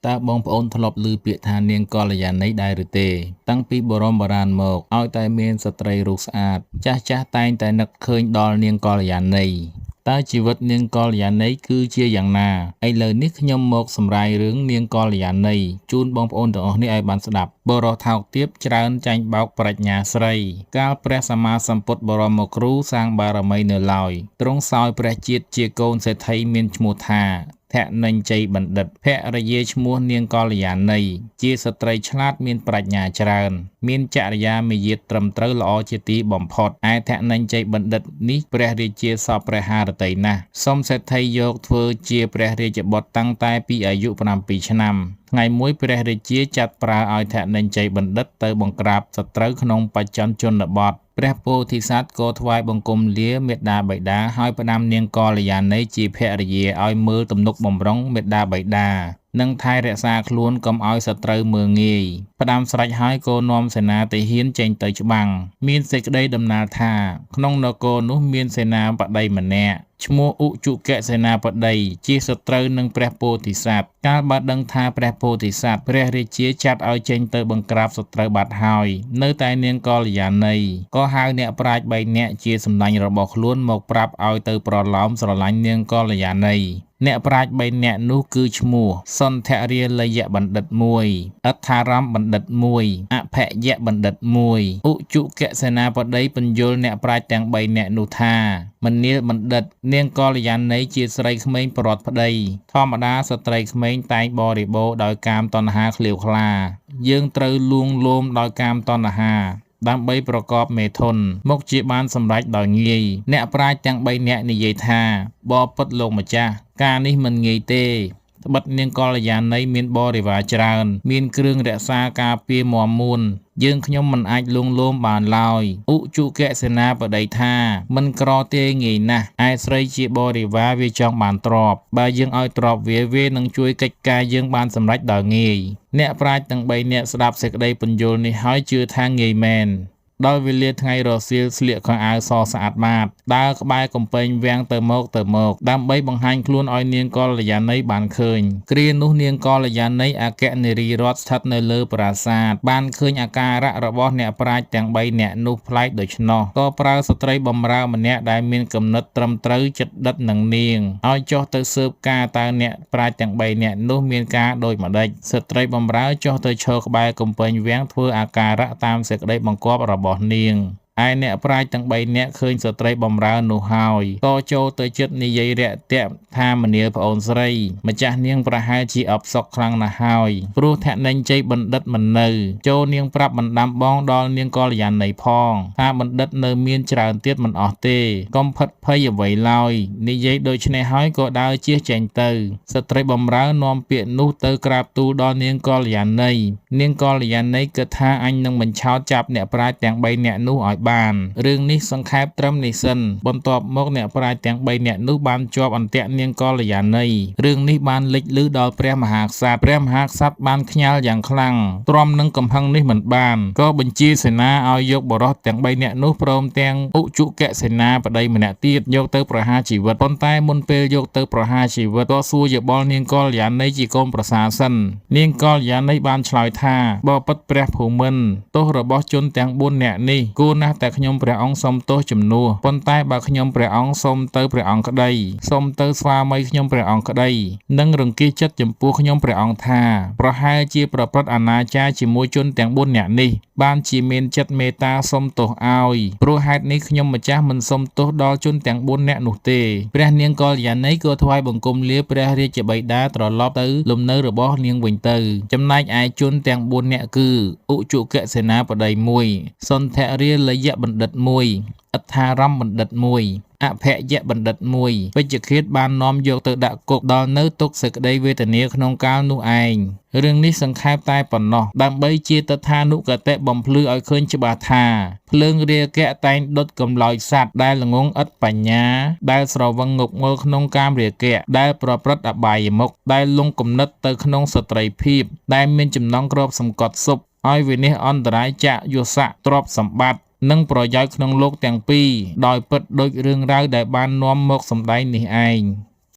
តើបងប្អូនធ្លាប់ឮពាក្យថានាងកល្យាណីដែរឬទេតាំងពីបុរាណមកឲ្យតែមានស្ត្រីរូបស្អាតចាស់តែងតែនឹកឃើញដល់នាងកល្យាណីតើជីវិតនាងកល្យាណីគឺជាយ៉ាងណាឥឡូវនេះខ្ញុំមកសម្រាយរឿងនាងកល្យាណីជូនបងប្អូនទាំងអស់នេះឲ្យបានស្ដាប់បរិសថោកទាបច្រើនចាញ់បោកប្រាជ្ញាស្រីកាលព្រះសម្មាសម្ពុទ្ធបរមគ្រូសាងបារមីនៅឡើយទ្រង់សោយព្រះជាតិជាកូនសេដ្ឋីមានឈ្មោះថាភនិញ្ជ័យបណ្ឌិតភរិយាឈ្មោះនាងកល្យាណីជាស្ត្រីឆ្លាតមានប្រាជ្ញាច្រើនមានចរិយាមាយាទត្រឹមត្រូវល្អជាទីបំផុតឯភនិញ្ជ័យបណ្ឌិតនេះព្រះរាជាសពព្រះハរតីណាស់សូមសេដ្ឋីយកធ្វើជាព្រះរាជបុត្រតាំងតែពីអាយុ7ឆ្នាំថ្ងៃមួយព្រះរាជាចាត់ប្រើឲ្យភនិញ្ជ័យបណ្ឌិតទៅបង្ក្រាបសត្រូវក្នុងបច្ចុប្បន្នជនបទព្រះពោធិសត្វក៏ថ្វាយបង្គំលាមេដាបិតាហើយផ្ដាំនាងកល្យាណីជាភរិយាឲ្យមើលទំនុកបម្រុងមេដាបិតានិងថែរក្សាខ្លួនកុំឲ្យសត្រូវមើលងាយផ្ដាំស្រេចហើយក៏នាំសេនាទាហានចេញទៅច្បាំងមានសេចក្តីដំណាលថាក្នុងនគរនោះមានសេនាបតីម្នាក់ឈ្មោះឧជុកសេនាបតីជាសត្រូវនឹងព្រះពោធិសត្វកាលបើដឹងថាព្រះពោធិសត្វព្រះរាជាចាត់ឲ្យចេញទៅបង្ក្រាបសត្រូវបាត់ហើយនៅតែនាងកល្យាណីក៏ហៅអ្នកប្រាជ្ញ3នាក់ជាសម្ដេចរបស់ខ្លួនមកប្រាប់ឲ្យទៅប្រឡោមស្រឡាញ់នាងកល្យាណីអ្នកប្រាជ្ញ3នាក់នោះគឺឈ្មោះសន្ធរាលយបណ្ឌិត1អដ្ឋារម្មបណ្ឌិត1អភយបណ្ឌិត1ឧជុកសេនាបតីបញ្យលអ្នកប្រាជ្ញទាំង3នាក់នោះថាមនាលបណ្ឌិតនាងកល្យាណីជាស្រីក្មេងប្រត់ប្តីធម្មតាស្ត្រីក្មេងតែងបរិបូរដោយកាមតណ្ហាឃ្លាវខ្លាយើងត្រូវលួងលោមដោយកាមតណ្ហាដើម្បីប្រកបមេធនមកជាបានសម្រេចដោយងាយអ្នកប្រាជ្ញទាំង3នាក់និយាយថាបបិទ្ធលោកម្ចាស់ការនេះមិនងាយទេត្បិតនាងកល្យាណីមានបរិវារច្រើនមានគ្រឿងរក្សាការពារមាំមួនយើងខ្ញុំមិនអាចលួងលោមបានឡើយឧជុកសេនាបតីថាមិនក្រទេងាយណាស់ឯស្រីជាបរិវារវាចង់បានទ្រព្យបើយើងឲ្យទ្រព្យវានឹងជួយកិច្ចការយើងបានសម្រេចដោយងាយអ្នកប្រាជ្ញទាំង3នាក់ស្ដាប់សេចក្តីពន្យល់នេះហើយជឿថាងាយមែនដោយវេលាថ្ងៃរសៀលស្លៀកខោអាវសស្អាតបាតដើរក្បែរកំពែងវាំងទៅមកដើម្បីបង្ហាញខ្លួនឲ្យនាងកល្យាណីបានឃើញគ្រានោះនាងកល្យាណីអគ្គនារីរដ្ឋស្ថិតនៅលើប្រាសាទបានឃើញអាការៈរបស់អ្នកប្រាជ្ញទាំង3នាក់នោះប្លែកដូច្នោះក៏ប្រើស្ត្រីបម្រើម្នាក់ដែលមានគំនិតត្រឹមត្រូវចិត្តដិតនឹងនាងឲ្យចុះទៅស៊ើបការតើអ្នកប្រាជ្ញទាំង3នាក់នោះមានការដូចម្ដេចស្ត្រីបម្រើចុះទៅឈរក្បែរកំពែងវាំងធ្វើអាការៈតាមសេចក្តីបង្គាប់របស់នាងឯអ្នកប្រាជ្ញទាំង3នាក់ឃើញស្ត្រីបម្រើនោះហើយក៏ចូលទៅជិតនិយាយរាក់ទាក់ថាមនាលប្អូនស្រីម្ចាស់នាងប្រហែលជាអបសុកខ្លាំងណាស់ហើយព្រោះភនិញ្ជ័យបណ្ឌិតមិននៅចូលនាងប្រាប់បណ្ដាំបងដល់នាងកល្យាណីផងថាបណ្ឌិតនៅមានច្រើនទៀតមិនអស់ទេកុំផិតភ័យអ្វីឡើយនិយាយដូច្នេះហើយក៏ដើរជៀសចេញទៅស្ត្រីបម្រើនាំពាក្យនោះទៅក្រាបទូលដល់នាងកល្យាណីនាងកល្យាណីគិតថាអញនឹងបញ្ឆោតចាប់អ្នកប្រាជ្ញទាំង3នាក់នោះឲ្យបានរឿងនេះសង្ខេបត្រឹមនេះសិនបន្ទាប់មកអ្នកប្រាជ្ញទាំង3នាក់នោះបានជាប់អន្ទាក់នាងកល្យាណីរឿងនេះបានលេចឮដល់ព្រះមហាក្សត្របានខ្ញាល់យ៉ាងខ្លាំងទ្រាំនឹងកំហឹងនេះមិនបានក៏បញ្ជាសេនាឲ្យយកបរិសទាំង3នាក់នោះព្រមទាំងឧជុកសេនាបតីម្នាក់ទៀតយកទៅប្រហារជីវិតប៉ុន្តែមុនពេលយកទៅប្រហារជីវិតក៏សួរយោបល់នាងកល្យាណីជាកូនប្រសាសិននាងកល្យាណីបានឆ្លើយថាបបិទ្ធព្រះភូមិន្ទទោសរបស់ជនទាំង4នាក់នេះគួរណាស់តែខ្ញុំព្រះអង្គសូមទោសជំនួសប៉ុន្តែបើខ្ញុំព្រះអង្គសូមទៅព្រះអង្គក្តីសូមទៅស្វាមីខ្ញុំព្រះអង្គក្តីនិងរង្គៀសចិត្តចំពោះខ្ញុំព្រះអង្គថាប្រហែលជាប្រព្រឹត្តអនាចារជាមួយជនទាំង4នាក់នេះបានជាមានចិត្តមេត្តាសូមទោសឲ្យព្រោះហេតុនេះខ្ញុំម្ចាស់មិនសូមទោសដល់ជនទាំង4នាក់នោះទេព្រះនាងកល្យាណីក៏ថ្វាយបង្គំលាព្រះរាជបិតាត្រឡប់ទៅលំនៅរបស់នាងវិញទៅចំណែកឯជនទាំង4នាក់គឺឧជុកសេនាបតី1សន្ធរាលយបណ្ឌិត1អដ្ឋារម្មបណ្ឌិត1អភយបណ្ឌិត1ពេជ្ជឃាតបាននាំយកទៅដាក់គុកដល់នៅទុកសេចក្តីវេទនាក្នុងកាលនោះឯងរឿងនេះសង្ខេបតែប៉ុណ្ណោះដើម្បីជាតថានុគតិបំភ្លឺឲ្យឃើញច្បាស់ថាភ្លើងរាគៈតែងដុតកំឡោចសត្វដែលល្ងងឥតបញ្ញាដែលស្រវឹងងប់ងល់ក្នុងកាមរាគៈដែលប្រព្រឹត្តអបាយមុខដែលលងគំនិតទៅក្នុងស្ត្រីភាពដែលមានចំណងគ្របសង្កត់សុបឲ្យវិនិច្ឆ័យអន្តរាយចយុស័កទ្រព្យសម្បត្តិនិងប្រយោជន៍ក្នុងលោកទាំងពីរដោយពិតដូចរឿងរ៉ាវដែលបាននាំមកសម្ដែងនេះឯង